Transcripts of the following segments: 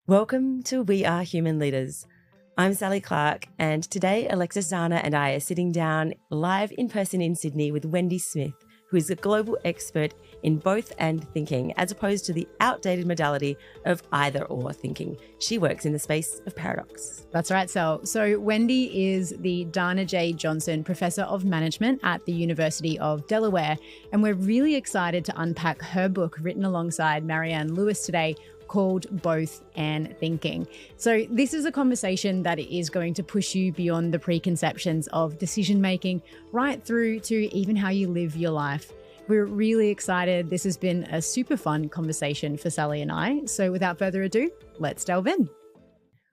Welcome to We Are Human Leaders. I'm Sally Clarke, and today Alexis, Zahner and I are sitting down live in person in Sydney with Wendy Smith, who is a global expert in both and thinking, as opposed to the outdated modality of either or thinking. She works in the space of paradox. That's right, So Wendy is the Dana J. Johnson Professor of Management at the University of Delaware, and we're really excited to unpack her book written alongside Marianne Lewis today, called Both and Thinking. So this is a conversation that is going to push you beyond the preconceptions of decision making, right through to even how you live your life. We're really excited. This has been a super fun conversation for Sally and I. So without further ado, let's delve in.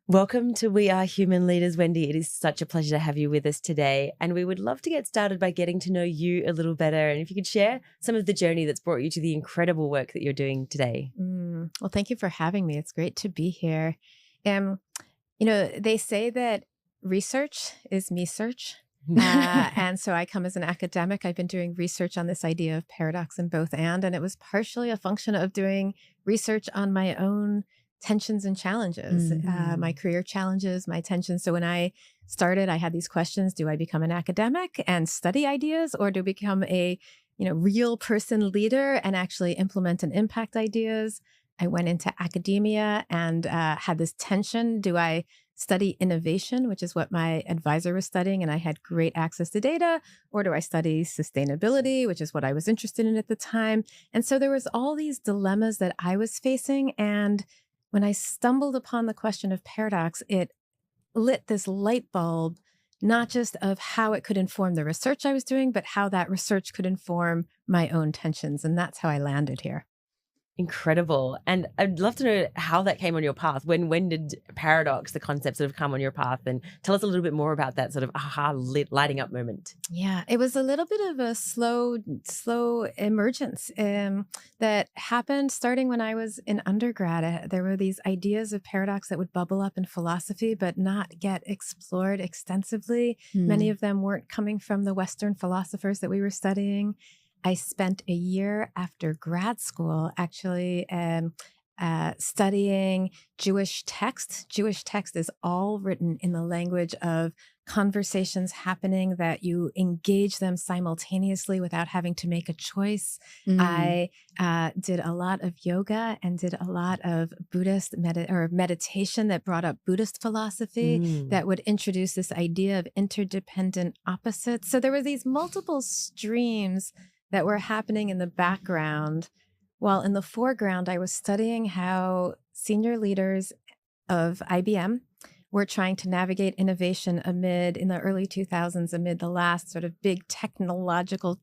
Welcome to We Are Human Leaders, Wendy. It is such a pleasure to have you with us today. And we would love to get started by getting to know you a little better. And if you could share some of the journey that's brought you to the incredible work that you're doing today. Well, thank you for having me. It's great to be here. They say that research is me search. And so I come as an academic. I've been doing research on this idea of paradox and both and it was partially a function of doing research on my own tensions and challenges, my career challenges, my tensions. So when I started, I had these questions: do I become an academic and study ideas, or do I become a real person leader and actually implement and impact ideas? I went into academia and had this tension. Do I study innovation, which is what my advisor was studying, and I had great access to data, or do I study sustainability, which is what I was interested in at the time? And so there was all these dilemmas that I was facing. And when I stumbled upon the question of paradox, it lit this light bulb, not just of how it could inform the research I was doing, but how that research could inform my own tensions. And that's how I landed here. Incredible. And I'd love to know how that came on your path. When did paradox, the concept, sort of come on your path? And tell us a little bit more about that sort of lighting up moment. Yeah, it was a little bit of a slow emergence that happened starting when I was in undergrad. There were these ideas of paradox that would bubble up in philosophy, but not get explored extensively. Many of them weren't coming from the Western philosophers that we were studying. I spent a year after grad school actually studying Jewish text. Jewish text is all written in the language of conversations happening that you engage them simultaneously without having to make a choice. I did a lot of yoga and did a lot of Buddhist meditation that brought up Buddhist philosophy that would introduce this idea of interdependent opposites. So there were these multiple streams that were happening in the background, while in the foreground, I was studying how senior leaders of IBM were trying to navigate innovation in the early 2000s, amid the last sort of big technological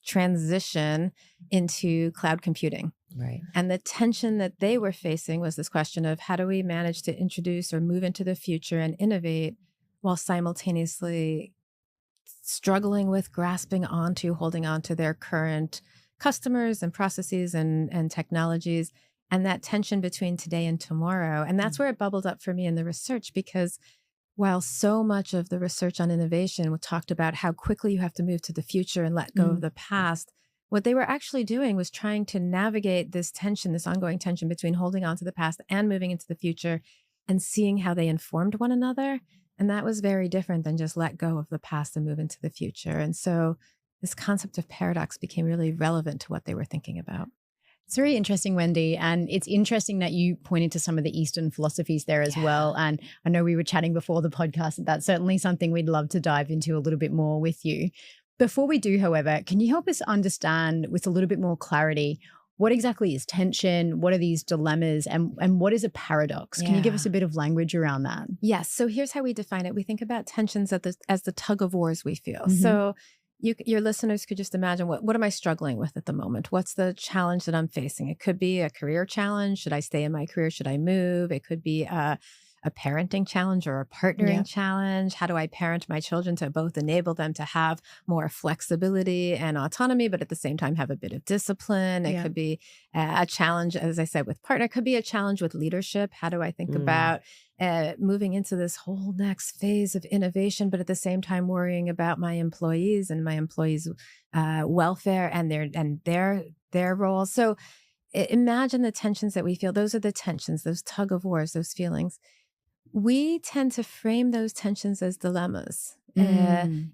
transition into cloud computing. Right. And the tension that they were facing was this question of how do we manage to introduce or move into the future and innovate while simultaneously struggling with holding on to their current customers and processes and technologies, and that tension between today and tomorrow. And that's where it bubbled up for me in the research, because while so much of the research on innovation talked about how quickly you have to move to the future and let go of the past, what they were actually doing was trying to navigate this tension, this ongoing tension between holding on to the past and moving into the future, and seeing how they informed one another. And that was very different than just let go of the past and move into the future. And so this concept of paradox became really relevant to what they were thinking about. It's very interesting, Wendy. And it's interesting that you pointed to some of the Eastern philosophies there as well. And I know we were chatting before the podcast, and that's certainly something we'd love to dive into a little bit more with you. Before we do, however, can you help us understand with a little bit more clarity, what exactly is tension? What are these dilemmas? And what is a paradox? Can you give us a bit of language around that? Yes. So here's how we define it. We think about tensions as the tug of wars we feel. So your listeners could just imagine, what am I struggling with at the moment? What's the challenge that I'm facing? It could be a career challenge. Should I stay in my career? Should I move? It could be a parenting challenge or a partnering challenge. How do I parent my children to both enable them to have more flexibility and autonomy, but at the same time have a bit of discipline? It could be a challenge, as I said, with partner. It could be a challenge with leadership. How do I think about moving into this whole next phase of innovation, but at the same time worrying about my employees and my employees' welfare and their roles? So imagine the tensions that we feel. Those are the tensions, those tug of wars, those feelings. We tend to frame those tensions as dilemmas,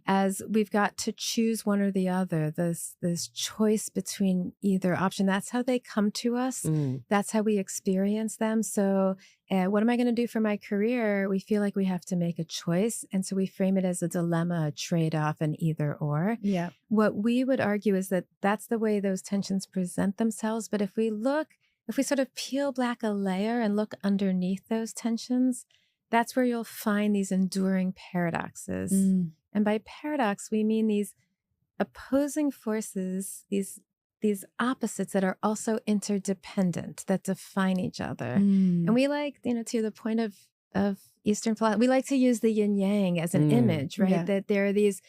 as we've got to choose one or the other, this choice between either option. That's how they come to us. That's how we experience them. So what am I going to do for my career? We feel like we have to make a choice. And so we frame it as a dilemma, a trade-off, an either or. Yeah. What we would argue is that that's the way those tensions present themselves. But if we sort of peel back a layer and look underneath those tensions, that's where you'll find these enduring paradoxes. And by paradox, we mean these opposing forces, these opposites that are also interdependent, that define each other. And we like, to the point of Eastern philosophy, we like to use the yin yang as an image, right? Yeah. That there are these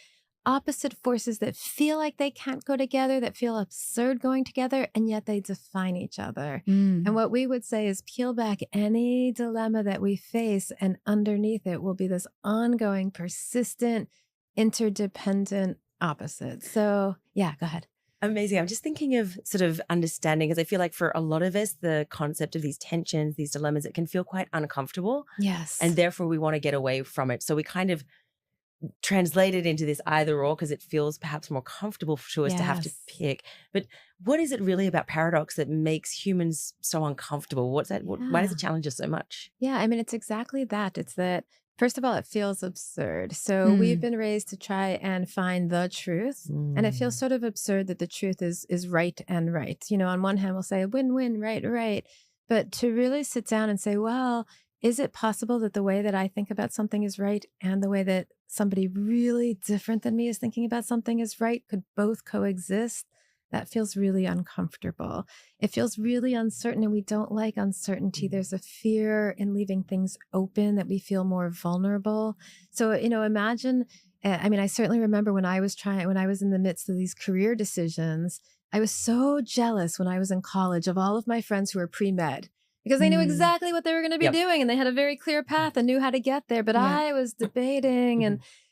opposite forces that feel like they can't go together, that feel absurd going together, and yet they define each other. And what we would say is peel back any dilemma that we face, and underneath it will be this ongoing, persistent, interdependent opposite. So yeah, go ahead. Amazing. I'm just thinking of sort of understanding, because I feel like for a lot of us, the concept of these tensions, these dilemmas, it can feel quite uncomfortable. Yes. And therefore we want to get away from it. So we kind of translate it into this either or, because it feels perhaps more comfortable to us to have to pick. But what is it really about paradox that makes humans so uncomfortable? What's that? Why does it challenge us so much? Yeah, I mean, it's exactly that. It's that, first of all, it feels absurd. So we've been raised to try and find the truth. And it feels sort of absurd that the truth is right and right. On one hand, we'll say win-win, right. But to really sit down and say, well, is it possible that the way that I think about something is right and the way that somebody really different than me is thinking about something is right could both coexist? That feels really uncomfortable. It feels really uncertain, and we don't like uncertainty. There's a fear in leaving things open, that we feel more vulnerable. So, imagine, I certainly remember when I was in the midst of these career decisions, I was so jealous when I was in college of all of my friends who were pre-med, because they knew exactly what they were going to be doing, and they had a very clear path and knew how to get there. But I was debating,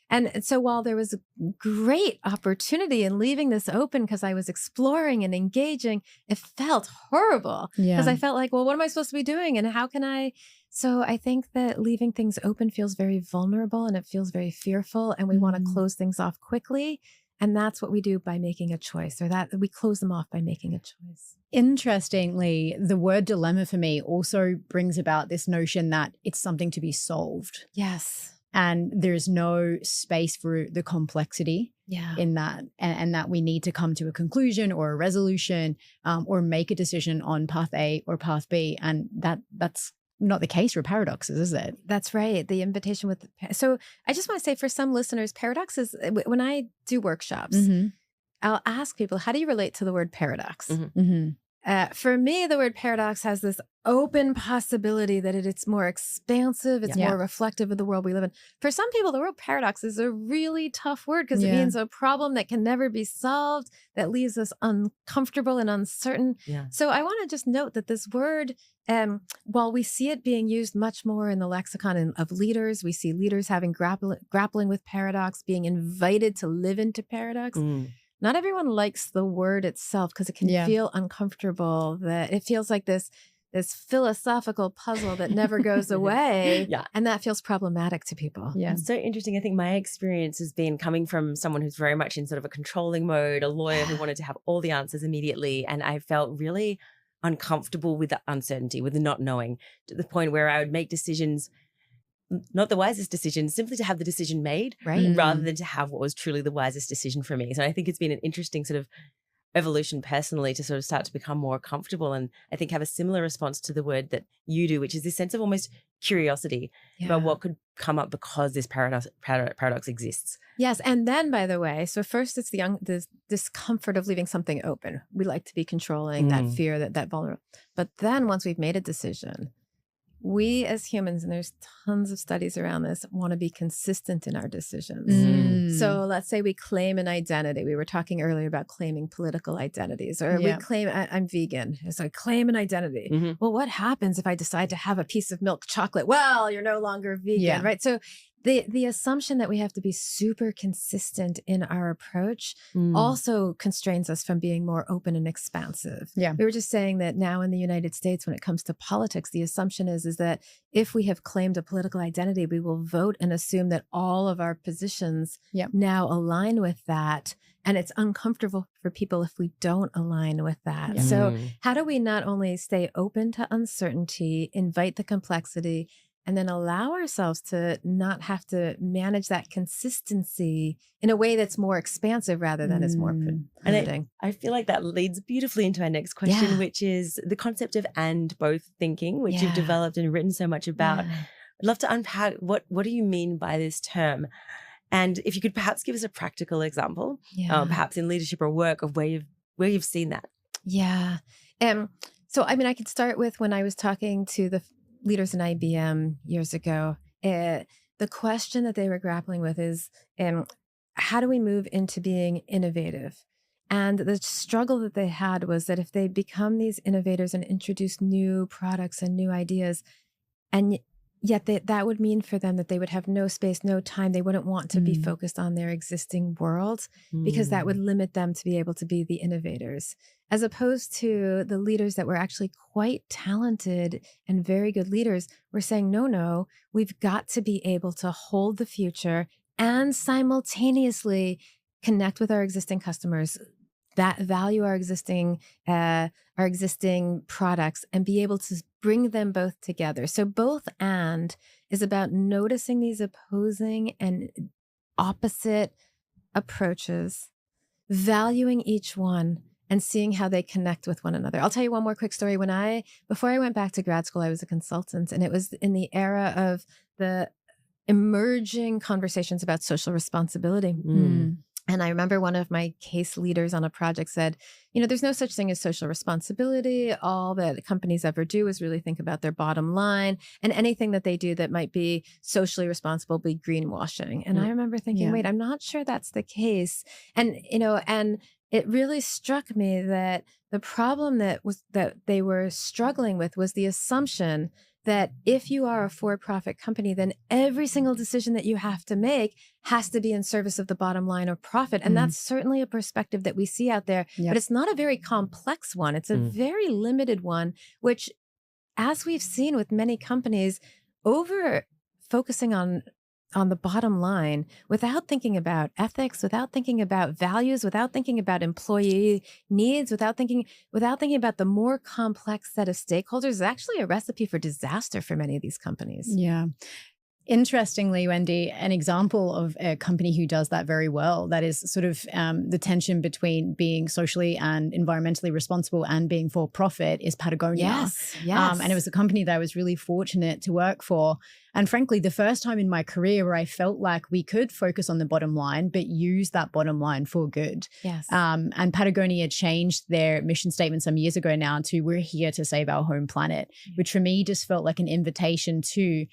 and so while there was a great opportunity in leaving this open because I was exploring and engaging, it felt horrible because I felt like, well, what am I supposed to be doing, and how can I? So I think that leaving things open feels very vulnerable, and it feels very fearful, and we want to close things off quickly. And that's what we do by making a choice, or that we close them off by making a choice. Interestingly, the word dilemma for me also brings about this notion that it's something to be solved. Yes. And there's no space for the complexity in that, and that we need to come to a conclusion or a resolution or make a decision on path A or path B. And that's not the case for paradoxes, is it? That's right. The invitation so I just want to say, for some listeners, paradoxes, when I do workshops, I'll ask people, how do you relate to the word paradox? For me, the word paradox has this open possibility that it's more expansive, it's more reflective of the world we live in. For some people, the word paradox is a really tough word because it means a problem that can never be solved, that leaves us uncomfortable and uncertain. So I want to just note that this word, while we see it being used much more in the lexicon of leaders, we see leaders having grappling with paradox, being invited to live into paradox. Not everyone likes the word itself because it can feel uncomfortable, that it feels like this philosophical puzzle that never goes away. And that feels problematic to people. It's so interesting. I think my experience has been coming from someone who's very much in sort of a controlling mode, a lawyer who wanted to have all the answers immediately. And I felt really uncomfortable with the uncertainty, with the not knowing, to the point where I would make decisions, not the wisest decision, simply to have the decision made, rather than to have what was truly the wisest decision for me. So I think it's been an interesting sort of evolution personally to sort of start to become more comfortable, and I think have a similar response to the word that you do, which is this sense of almost curiosity about what could come up because this paradox exists. Yes. And then, by the way, so first it's the discomfort of leaving something open. We like to be controlling, that fear, that vulnerable. But then once we've made a decision, we as humans, and there's tons of studies around this, want to be consistent in our decisions. So let's say we claim an identity. We were talking earlier about claiming political identities, or we claim I'm vegan. So I claim an identity. Well, what happens if I decide to have a piece of milk chocolate? Well, you're no longer vegan, right? So the assumption that we have to be super consistent in our approach also constrains us from being more open and expansive. Yeah. We were just saying that now in the United States, when it comes to politics, the assumption is that if we have claimed a political identity, we will vote and assume that all of our positions now align with that. And it's uncomfortable for people if we don't align with that. So how do we not only stay open to uncertainty, invite the complexity, and then allow ourselves to not have to manage that consistency in a way that's more expansive rather than is more limiting? I feel like that leads beautifully into our next question, which is the concept of and both thinking, which you've developed and written so much about. I'd love to unpack what do you mean by this term? And if you could perhaps give us a practical example, perhaps in leadership or work, of where you've seen that. Yeah. So, I mean, I could start with when I was talking to the leaders in IBM years ago. The question that they were grappling with is, how do we move into being innovative? And the struggle that they had was that if they become these innovators and introduce new products and new ideas, and yet that would mean for them that they would have no space, no time. They wouldn't want to be focused on their existing world because that would limit them to be able to be the innovators, as opposed to the leaders that were actually quite talented and very good leaders were saying, no, we've got to be able to hold the future and simultaneously connect with our existing customers, that value our existing products, and be able to bring them both together. So both and is about noticing these opposing and opposite approaches, valuing each one, and seeing how they connect with one another. I'll tell you one more quick story. Before I went back to grad school, I was a consultant, and it was in the era of the emerging conversations about social responsibility. And I remember one of my case leaders on a project said, there's no such thing as social responsibility. All that companies ever do is really think about their bottom line, and anything that they do that might be socially responsible be greenwashing. And I remember thinking, wait, I'm not sure that's the case. And, and it really struck me that the problem that they were struggling with was the assumption that if you are a for-profit company, then every single decision that you have to make has to be in service of the bottom line or profit. And that's certainly a perspective that we see out there, but it's not a very complex one. It's a very limited one, which, as we've seen with many companies, over focusing on the bottom line without thinking about ethics, without thinking about values, without thinking about employee needs, without thinking about the more complex set of stakeholders, is actually a recipe for disaster for many of these companies. Yeah. Interestingly, Wendy, an example of a company who does that very well, that is sort of the tension between being socially and environmentally responsible and being for profit, is Patagonia. Yes. And it was a company that I was really fortunate to work for. And frankly, the first time in my career where I felt like we could focus on the bottom line, but use that bottom line for good. Yes. And Patagonia changed their mission statement some years ago now to "We're here to save our home planet," which for me just felt like an invitation to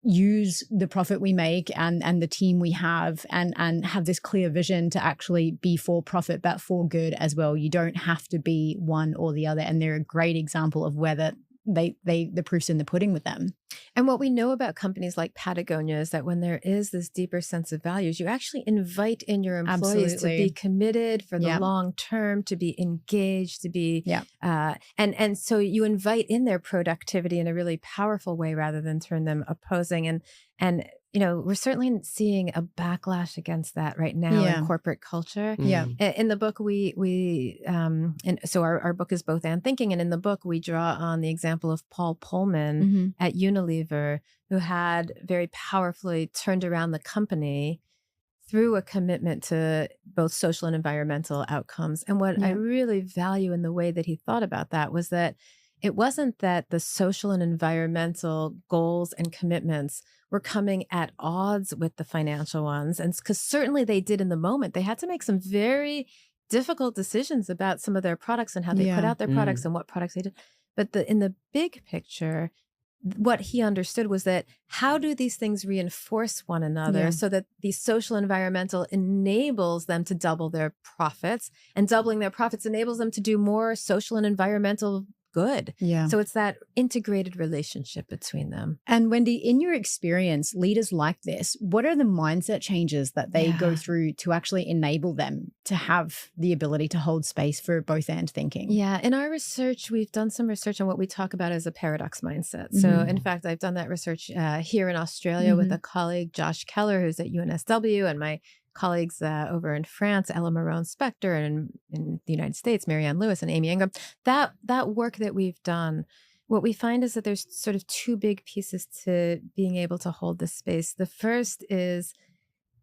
use the profit we make and the team we have and have this clear vision to actually be for profit, but for good as well. You don't have to be one or the other. And they're a great example of whether the proof's in the pudding with them. And what we know about companies like Patagonia is that when there is this deeper sense of values, you actually invite in your employees to be committed for the long term, to be engaged, to be, and so you invite in their productivity in a really powerful way rather than turn them opposing. And we're certainly seeing a backlash against that right now in corporate culture. Yeah. In the book, and so our book is both and thinking. And in the book, we draw on the example of Paul Pullman at Unilever, who had very powerfully turned around the company through a commitment to both social and environmental outcomes. And what I really value in the way that he thought about that was that it wasn't that the social and environmental goals and commitments were coming at odds with the financial ones. And because certainly they did in the moment, they had to make some very difficult decisions about some of their products and how they put out their products and what products they did. But in the big picture, what he understood was that how do these things reinforce one another so that the social environmental enables them to double their profits, and doubling their profits enables them to do more social and environmental good. Yeah. So it's that integrated relationship between them. And Wendy, in your experience, leaders like this, what are the mindset changes that they go through to actually enable them to have the ability to hold space for both and thinking? Yeah. In our research, we've done some research on what we talk about as a paradox mindset. So in fact, I've done that research here in Australia with a colleague, Josh Keller, who's at UNSW, and my colleagues over in France, Ella Marone-Spector, and in the United States, Marianne Lewis and Amy Ingram. That work that we've done, what we find is that there's sort of two big pieces to being able to hold this space. The first is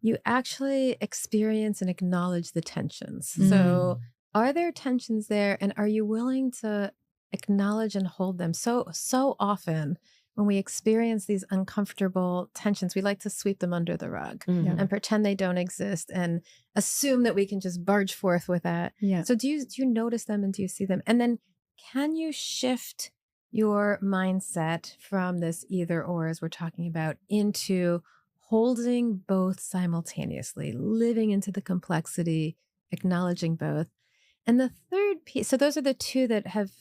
you actually experience and acknowledge the tensions. So are there tensions there, and are you willing to acknowledge and hold them? So often when we experience these uncomfortable tensions, we like to sweep them under the rug and pretend they don't exist and assume that we can just barge forth with that. Yeah. So do you notice them and do you see them? And then can you shift your mindset from this either or, as we're talking about, into holding both simultaneously, living into the complexity, acknowledging both? And the third piece, so those are the two that have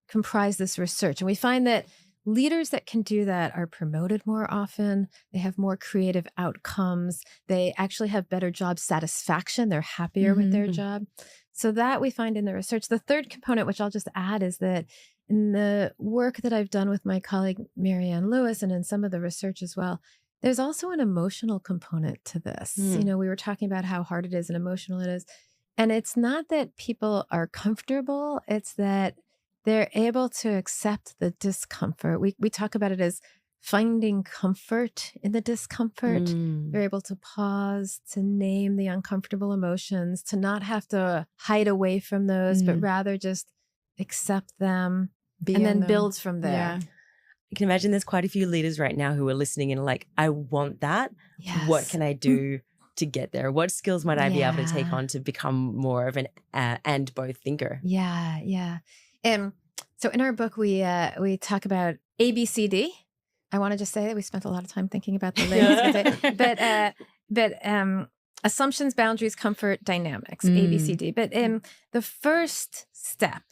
comprised this research. And we find that leaders that can do that are promoted more often. They have more creative outcomes. They actually have better job satisfaction. They're happier with their job. So that we find in the research. The third component, which I'll just add, is that in the work that I've done with my colleague, Marianne Lewis, and in some of the research as well, there's also an emotional component to this. You know, we were talking about how hard it is and emotional it is. And it's not that people are comfortable. It's that they're able to accept the discomfort. We talk about it as finding comfort in the discomfort. They're able to pause, to name the uncomfortable emotions, to not have to hide away from those, but rather just accept them and then build from there. Yeah. I can imagine there's quite a few leaders right now who are listening and are like, I want that. Yes. What can I do to get there? What skills might I be able to take on to become more of an and both thinker? Yeah. So in our book, we talk about ABCD. I want to just say that we spent a lot of time thinking about the labels, but assumptions, boundaries, comfort, dynamics, ABCD. But the first step,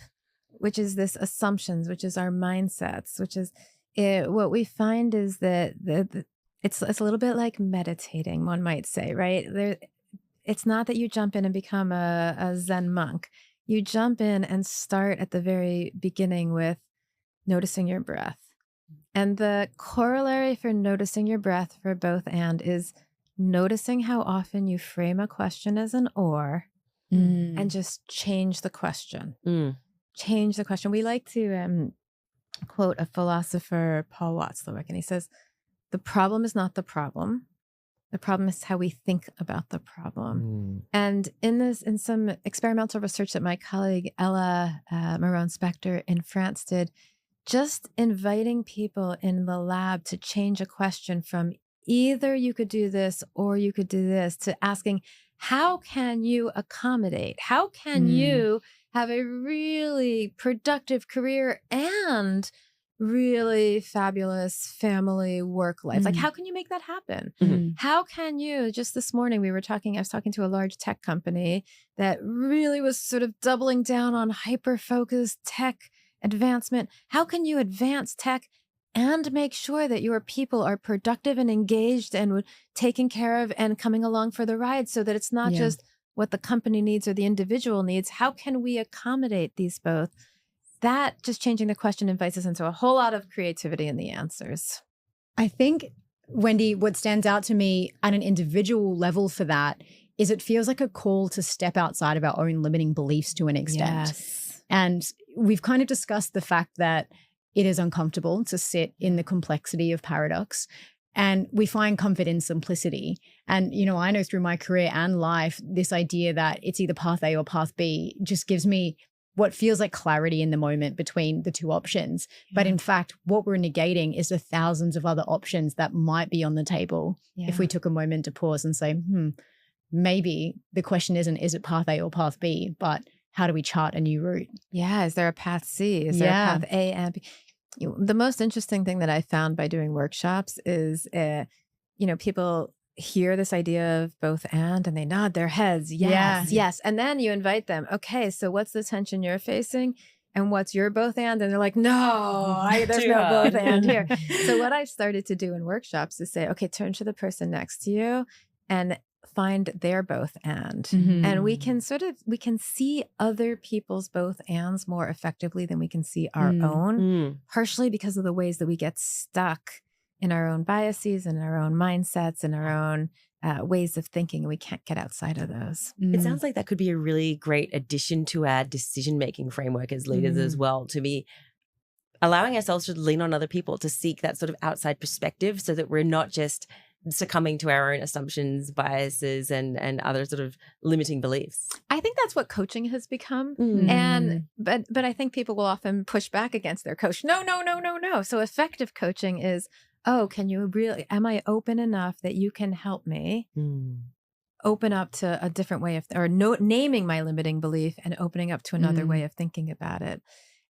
which is this assumptions, which is our mindsets, which is what we find is that it's a little bit like meditating, one might say, right? It's not that you jump in and become a Zen monk. You jump in and start at the very beginning with noticing your breath. And the corollary for noticing your breath for both and is noticing how often you frame a question as an or and just change the question. Change the question. We like to quote a philosopher, Paul Watzlawick, and he says, the problem is not the problem. The problem is how we think about the problem. And in some experimental research that my colleague Ella Marone-Spector in France did, just inviting people in the lab to change a question from either you could do this or you could do this to asking, how can you accommodate? How can you have a really productive career and really fabulous family work life? Like, how can you make that happen? How can you, just this morning I was talking to a large tech company that really was sort of doubling down on hyper-focused tech advancement. How can you advance tech and make sure that your people are productive and engaged and taken care of and coming along for the ride so that it's not just what the company needs or the individual needs? How can we accommodate these both? That just changing the question invites us into a whole lot of creativity in the answers. I think, Wendy, what stands out to me at an individual level for that is it feels like a call to step outside of our own limiting beliefs to an extent. Yes. And we've kind of discussed the fact that it is uncomfortable to sit in the complexity of paradox. And we find comfort in simplicity. And, you know, I know through my career and life, this idea that it's either path A or path B just gives me what feels like clarity in the moment between the two options. But in fact, what we're negating is the thousands of other options that might be on the table if we took a moment to pause and say, maybe the question isn't, is it path A or path B, but how do we chart a new route? Yeah. Is there a path C? Is there a path A and B? The most interesting thing that I found by doing workshops is, people hear this idea of both and they nod their heads. Yes. And then you invite them. Okay, so what's the tension you're facing? And what's your both and? And they're like, no, there's Too no hard. both and here. So what I've started to do in workshops is say, okay, turn to the person next to you and find their both and. And we can see other people's both ands more effectively than we can see our own, partially because of the ways that we get stuck in our own biases and our own mindsets and our own ways of thinking. We can't get outside of those. It sounds like that could be a really great addition to our decision-making framework as leaders as well, to be allowing ourselves to lean on other people, to seek that sort of outside perspective so that we're not just succumbing to our own assumptions, biases, and other sort of limiting beliefs. I think that's what coaching has become. And but I think people will often push back against their coach. No. So effective coaching is, oh, am I open enough that you can help me open up to a different way of, naming my limiting belief and opening up to another way of thinking about it.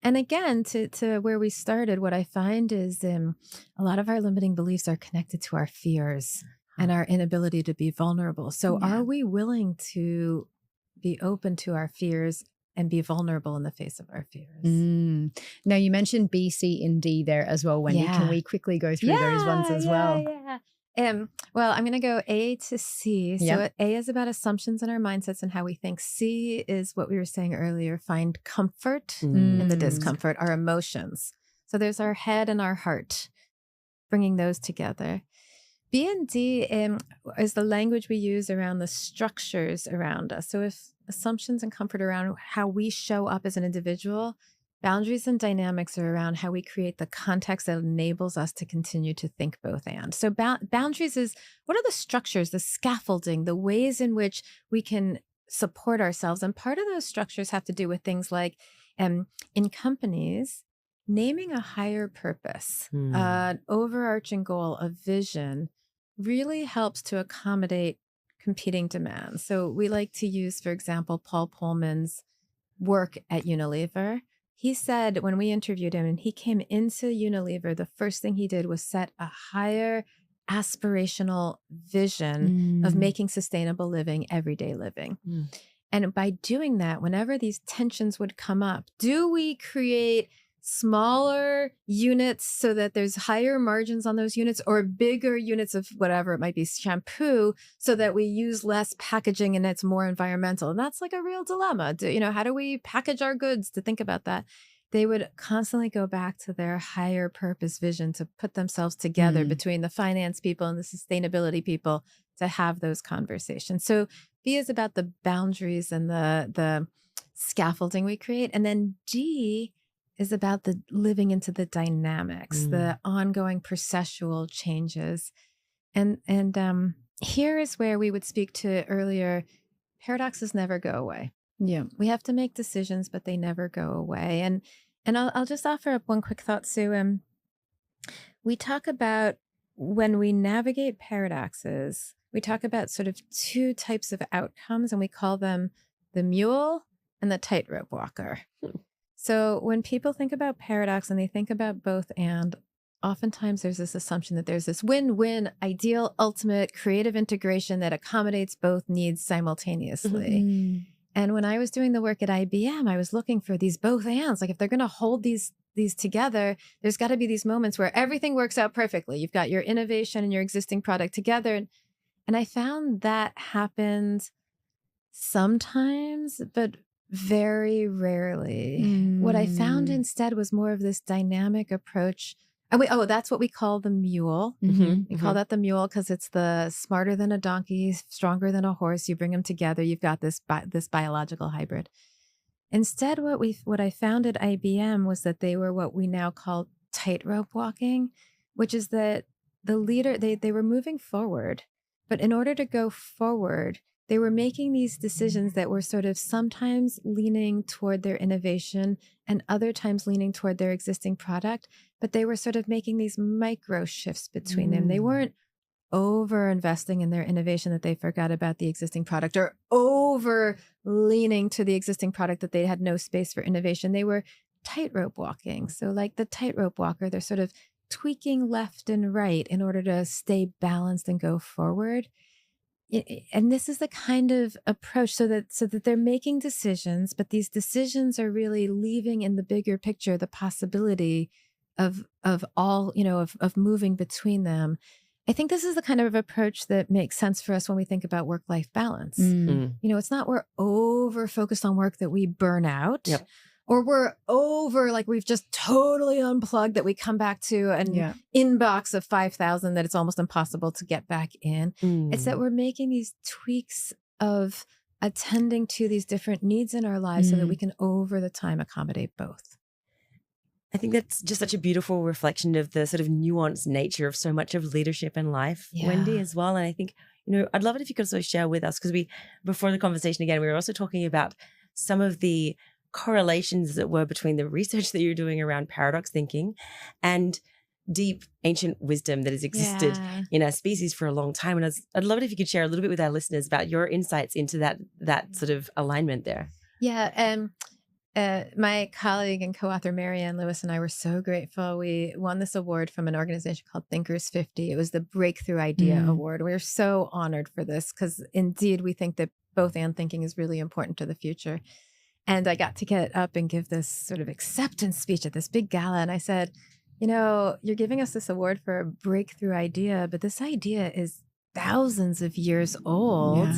And again, to where we started, what I find is a lot of our limiting beliefs are connected to our fears and our inability to be vulnerable. So are we willing to be open to our fears and be vulnerable in the face of our fears? Now, you mentioned B, C, and D there as well, Wendy. Can we quickly go through those ones as well? Well, I'm going to go A to C. So A is about assumptions and our mindsets and how we think. C is what we were saying earlier, find comfort in the discomfort, our emotions. So there's our head and our heart, bringing those together. B and D is the language we use around the structures around us. So if assumptions and comfort around how we show up as an individual, boundaries and dynamics are around how we create the context that enables us to continue to think both and. So boundaries is, what are the structures, the scaffolding, the ways in which we can support ourselves? And part of those structures have to do with things like in companies, naming a higher purpose, an overarching goal, a vision really helps to accommodate competing demands. So we like to use, for example, Paul Pullman's work at Unilever. He said when we interviewed him and he came into Unilever, the first thing he did was set a higher aspirational vision of making sustainable living, everyday living. And by doing that, whenever these tensions would come up, do we create smaller units so that there's higher margins on those units, or bigger units of whatever it might be, shampoo, so that we use less packaging and it's more environmental? And that's like a real dilemma. How do we package our goods? To think about that, they would constantly go back to their higher purpose vision to put themselves together between the finance people and the sustainability people to have those conversations. So B is about the boundaries and the scaffolding we create. And then D is about the living into the dynamics, the ongoing processual changes. And here is where we would speak to earlier, paradoxes never go away. Yeah. We have to make decisions, but they never go away. And I'll just offer up one quick thought, Sue. We talk about, when we navigate paradoxes, we talk about sort of two types of outcomes, and we call them the mule and the tightrope walker. So when people think about paradox and they think about both and, oftentimes there's this assumption that there's this win-win, ideal, ultimate creative integration that accommodates both needs simultaneously. And when I was doing the work at IBM, I was looking for these both ands. Like, if they're going to hold these together, there's got to be these moments where everything works out perfectly. You've got your innovation and your existing product together. And I found that happened sometimes, but very rarely. What I found instead was more of this dynamic approach. And that's what we call the mule. We call that the mule because it's the smarter than a donkey, stronger than a horse. You bring them together, you've got this biological hybrid. Instead, what I found at IBM was that they were what we now call tightrope walking, which is that the leader, they were moving forward, but in order to go forward, they were making these decisions that were sort of sometimes leaning toward their innovation and other times leaning toward their existing product, but they were sort of making these micro shifts between them. They weren't over investing in their innovation that they forgot about the existing product, or over leaning to the existing product that they had no space for innovation. They were tightrope walking. So like the tightrope walker, they're sort of tweaking left and right in order to stay balanced and go forward. and this is the kind of approach so that they're making decisions, but these decisions are really leaving in the bigger picture the possibility of all, of moving between them. I think this is the kind of approach that makes sense for us when we think about work-life balance. It's not we're over focused on work that we burn out. Yep. Or we're over, like we've just totally unplugged, that we come back to an inbox of 5,000 that it's almost impossible to get back in. It's that we're making these tweaks of attending to these different needs in our lives so that we can over the time accommodate both. I think that's just such a beautiful reflection of the sort of nuanced nature of so much of leadership in life, Wendy, as well. And I think, I'd love it if you could also share with us, because before the conversation again, we were also talking about some of the correlations that were between the research that you're doing around paradox thinking and deep ancient wisdom that has existed in our species for a long time. And I'd love it if you could share a little bit with our listeners about your insights into that sort of alignment there. Yeah. My colleague and co-author Marianne Lewis and I were so grateful. We won this award from an organization called Thinkers 50. It was the Breakthrough Idea Award. We are so honored for this because indeed we think that both and thinking is really important to the future. And I got to get up and give this sort of acceptance speech at this big gala. And I said, you're giving us this award for a breakthrough idea, but this idea is thousands of years old.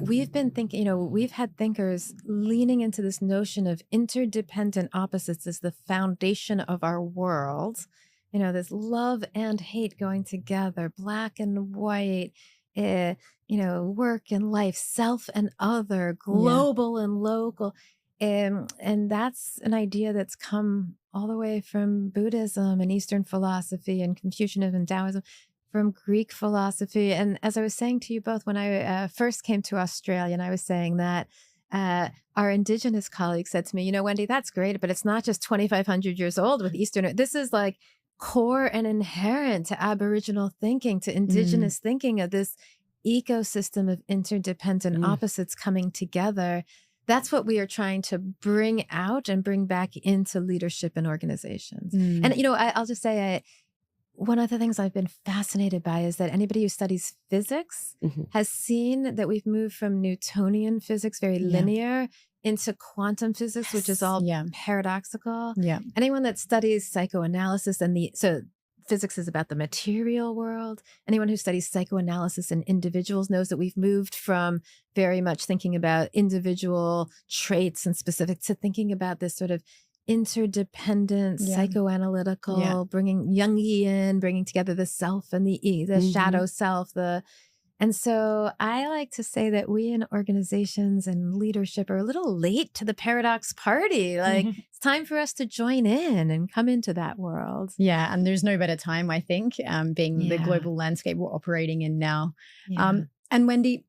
We've been thinking, we've had thinkers leaning into this notion of interdependent opposites as the foundation of our world. This love and hate going together, black and white, work and life, self and other, global and local. And that's an idea that's come all the way from Buddhism and Eastern philosophy and Confucianism and Taoism, from Greek philosophy. And as I was saying to you both, when I first came to Australia, and I was saying that our Indigenous colleague said to me, Wendy, that's great, but it's not just 2,500 years old with Eastern. This is like core and inherent to Aboriginal thinking, to Indigenous thinking, of this ecosystem of interdependent opposites coming together. That's what we are trying to bring out and bring back into leadership and organizations. And, I'll just say, one of the things I've been fascinated by is that anybody who studies physics has seen that we've moved from Newtonian physics, very linear, into quantum physics, which is all paradoxical. Anyone that studies psychoanalysis so physics is about the material world. Anyone who studies psychoanalysis and individuals knows that we've moved from very much thinking about individual traits and specific to thinking about this sort of interdependent, psychoanalytical, bringing Jungian, bringing together the self and the shadow self, and so I like to say that we in organizations and leadership are a little late to the paradox party. Like it's time for us to join in and come into that world. Yeah. And there's no better time, I think, being the global landscape we're operating in now. And Wendy,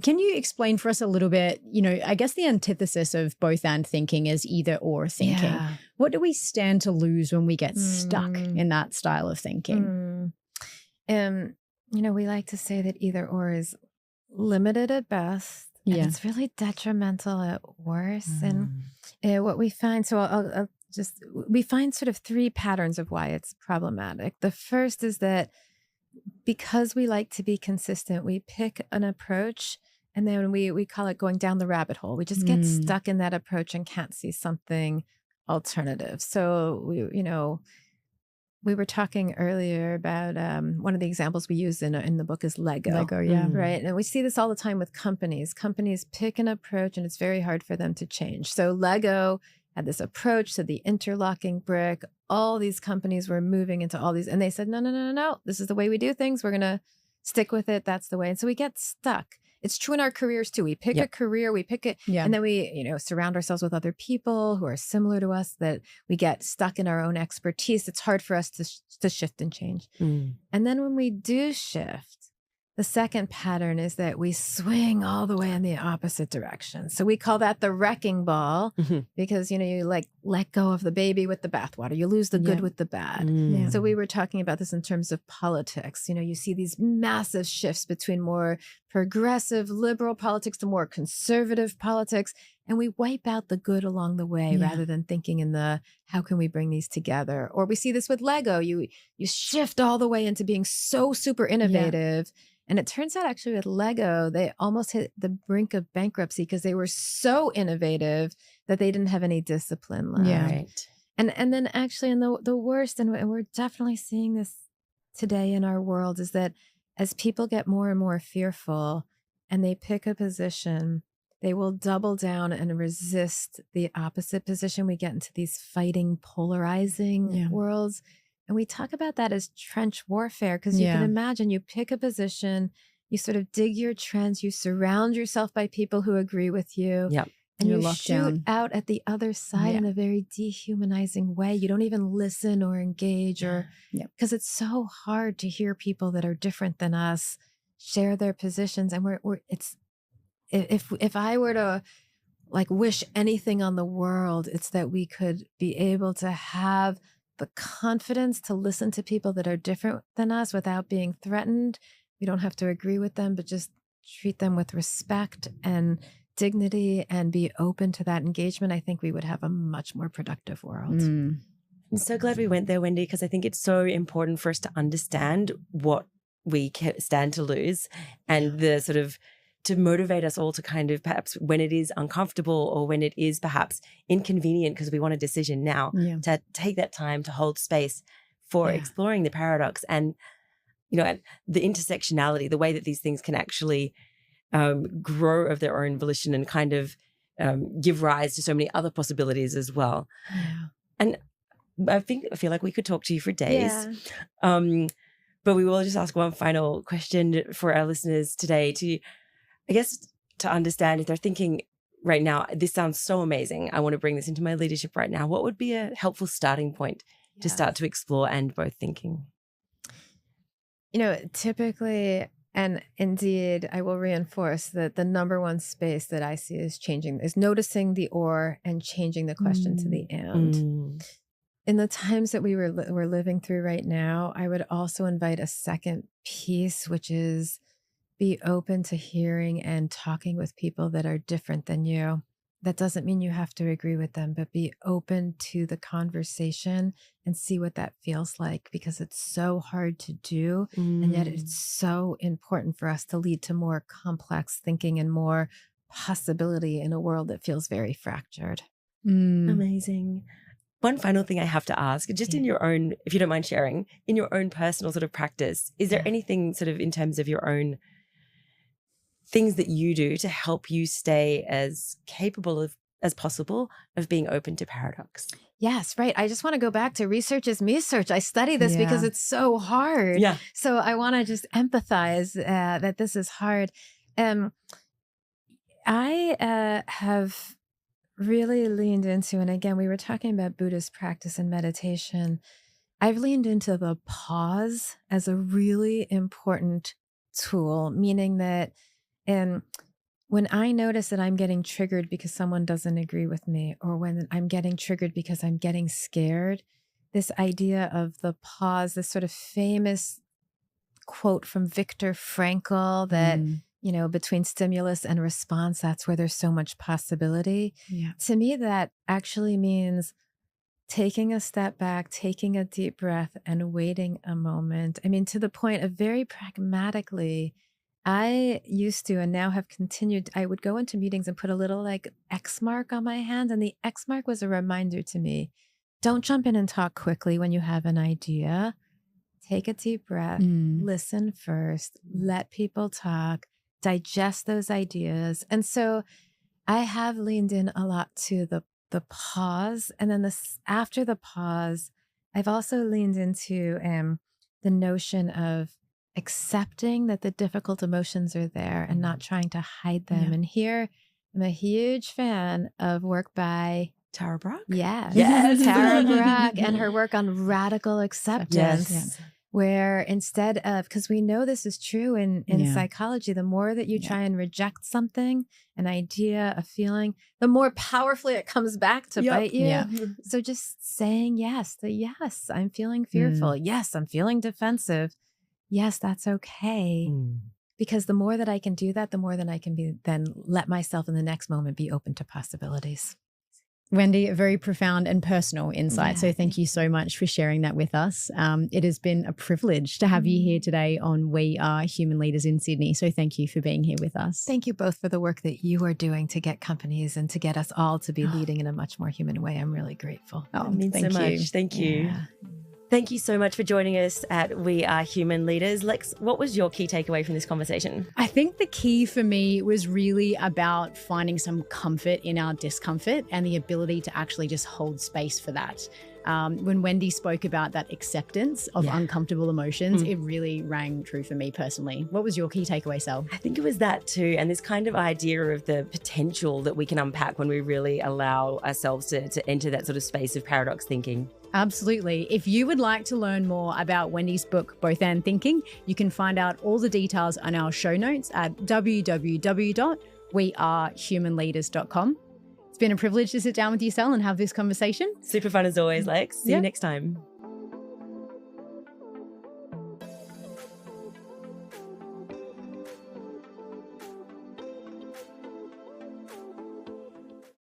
can you explain for us a little bit, I guess the antithesis of both and thinking is either or thinking. What do we stand to lose when we get stuck in that style of thinking? We like to say that either or is limited at best, and it's really detrimental at worst. And what we find, we find sort of three patterns of why it's problematic. The first is that because we like to be consistent, we pick an approach and then we call it going down the rabbit hole. We just get stuck in that approach and can't see something alternative. So we were talking earlier about one of the examples we use in the book is Lego. Lego, right. And we see this all the time with companies. Companies pick an approach and it's very hard for them to change. So Lego had this approach to the interlocking brick. All these companies were moving into all these, and they said, no, this is the way we do things. We're going to stick with it. That's the way. And so we get stuck. It's true in our careers too. We pick a career, we pick it, and then we, surround ourselves with other people who are similar to us, that we get stuck in our own expertise. It's hard for us to shift and change. And then when we do shift, the second pattern is that we swing all the way in the opposite direction. So we call that the wrecking ball because, you like let go of the baby with the bathwater. You lose the good with the bad. So we were talking about this in terms of politics. You see these massive shifts between more progressive liberal politics to more conservative politics. And we wipe out the good along the way rather than thinking in the, how can we bring these together? Or we see this with Lego. You shift all the way into being so super innovative. And it turns out actually with Lego, they almost hit the brink of bankruptcy because they were so innovative that they didn't have any discipline left. Yeah. Right. And then actually in the worst, and we're definitely seeing this today in our world, is that as people get more and more fearful and they pick a position, they will double down and resist the opposite position. We get into these fighting, polarizing worlds. And we talk about that as trench warfare, because you can imagine you pick a position, you sort of dig your trench, you surround yourself by people who agree with you. Yep. And You're you locked shoot down. out at the other side in a very dehumanizing way. You don't even listen or engage, or because it's so hard to hear people that are different than us share their positions. And if I were to like wish anything on the world, it's that we could be able to have the confidence to listen to people that are different than us without being threatened. We don't have to agree with them, but just treat them with respect and dignity and be open to that engagement. I think we would have a much more productive world. I'm so glad we went there, Wendy, because I think it's so important for us to understand what we stand to lose, and the sort of to motivate us all to kind of, perhaps when it is uncomfortable or when it is perhaps inconvenient because we want a decision now, to take that time to hold space for exploring the paradox and, you know, and the intersectionality, the way that these things can actually grow of their own volition and kind of give rise to so many other possibilities as well. And I feel like we could talk to you for days. But we will just ask one final question for our listeners today to, I guess, to understand if they're thinking right now, this sounds so amazing, I want to bring this into my leadership right now. What would be a helpful starting point to start to explore and both thinking? You know, typically, and indeed, I will reinforce that the number one space that I see is noticing the or and changing the question to the and. In the times that we're living through right now, I would also invite a second piece, which is be open to hearing and talking with people that are different than you. That doesn't mean you have to agree with them, but be open to the conversation and see what that feels like, because it's so hard to do. And yet it's so important for us to lead to more complex thinking and more possibility in a world that feels very fractured. Amazing. One final thing I have to ask, just in your own, if you don't mind sharing, in your own personal sort of practice, is there anything sort of in terms of your own things that you do to help you stay as capable of as possible of being open to paradox? Yes, right. I just want to go back to research is me search. I study this because it's so hard. So I want to just empathize that this is hard. I have really leaned into, and again, we were talking about Buddhist practice and meditation. I've leaned into the pause as a really important tool, meaning that when I notice that I'm getting triggered because someone doesn't agree with me, or when I'm getting triggered because I'm getting scared, this idea of the pause, this sort of famous quote from Viktor Frankl that, you know, between stimulus and response, that's where there's so much possibility. To me, that actually means taking a step back, taking a deep breath and waiting a moment. I mean, to the point of very pragmatically, I used to, and now have continued, I would go into meetings and put a little like X mark on my hand. And the X mark was a reminder to me, don't jump in and talk quickly when you have an idea. Take a deep breath, listen first, let people talk, digest those ideas. And so I have leaned in a lot to the pause. And then after the pause, I've also leaned into the notion of accepting that the difficult emotions are there and not trying to hide them. And here, I'm a huge fan of work by Tara Brach? Yes. Tara Brach and her work on radical acceptance. Where instead of, because we know this is true in psychology, the more that you try and reject something, an idea, a feeling, the more powerfully it comes back to bite you. So just saying yes, I'm feeling fearful. Yes, I'm feeling defensive. Yes, that's okay. Because the more that I can do that, the more that I can then let myself in the next moment be open to possibilities. Wendy, a very profound and personal insight. So thank you so much for sharing that with us. It has been a privilege to have you here today on We Are Human Leaders in Sydney. So thank you for being here with us. Thank you both for the work that you are doing to get companies and to get us all to be leading in a much more human way. I'm really grateful. Oh, it means so much. Thank you. Yeah. Thank you so much for joining us at We Are Human Leaders. Lex, what was your key takeaway from this conversation? I think the key for me was really about finding some comfort in our discomfort and the ability to actually just hold space for that. When Wendy spoke about that acceptance of uncomfortable emotions, it really rang true for me personally. What was your key takeaway, Sal? I think it was that too. And this kind of idea of the potential that we can unpack when we really allow ourselves to enter that sort of space of paradox thinking. Absolutely. If you would like to learn more about Wendy's book, Both And Thinking, you can find out all the details on our show notes at www.wearehumanleaders.com. It's been a privilege to sit down with you, Sal, and have this conversation. Super fun as always, Lex. See you next time.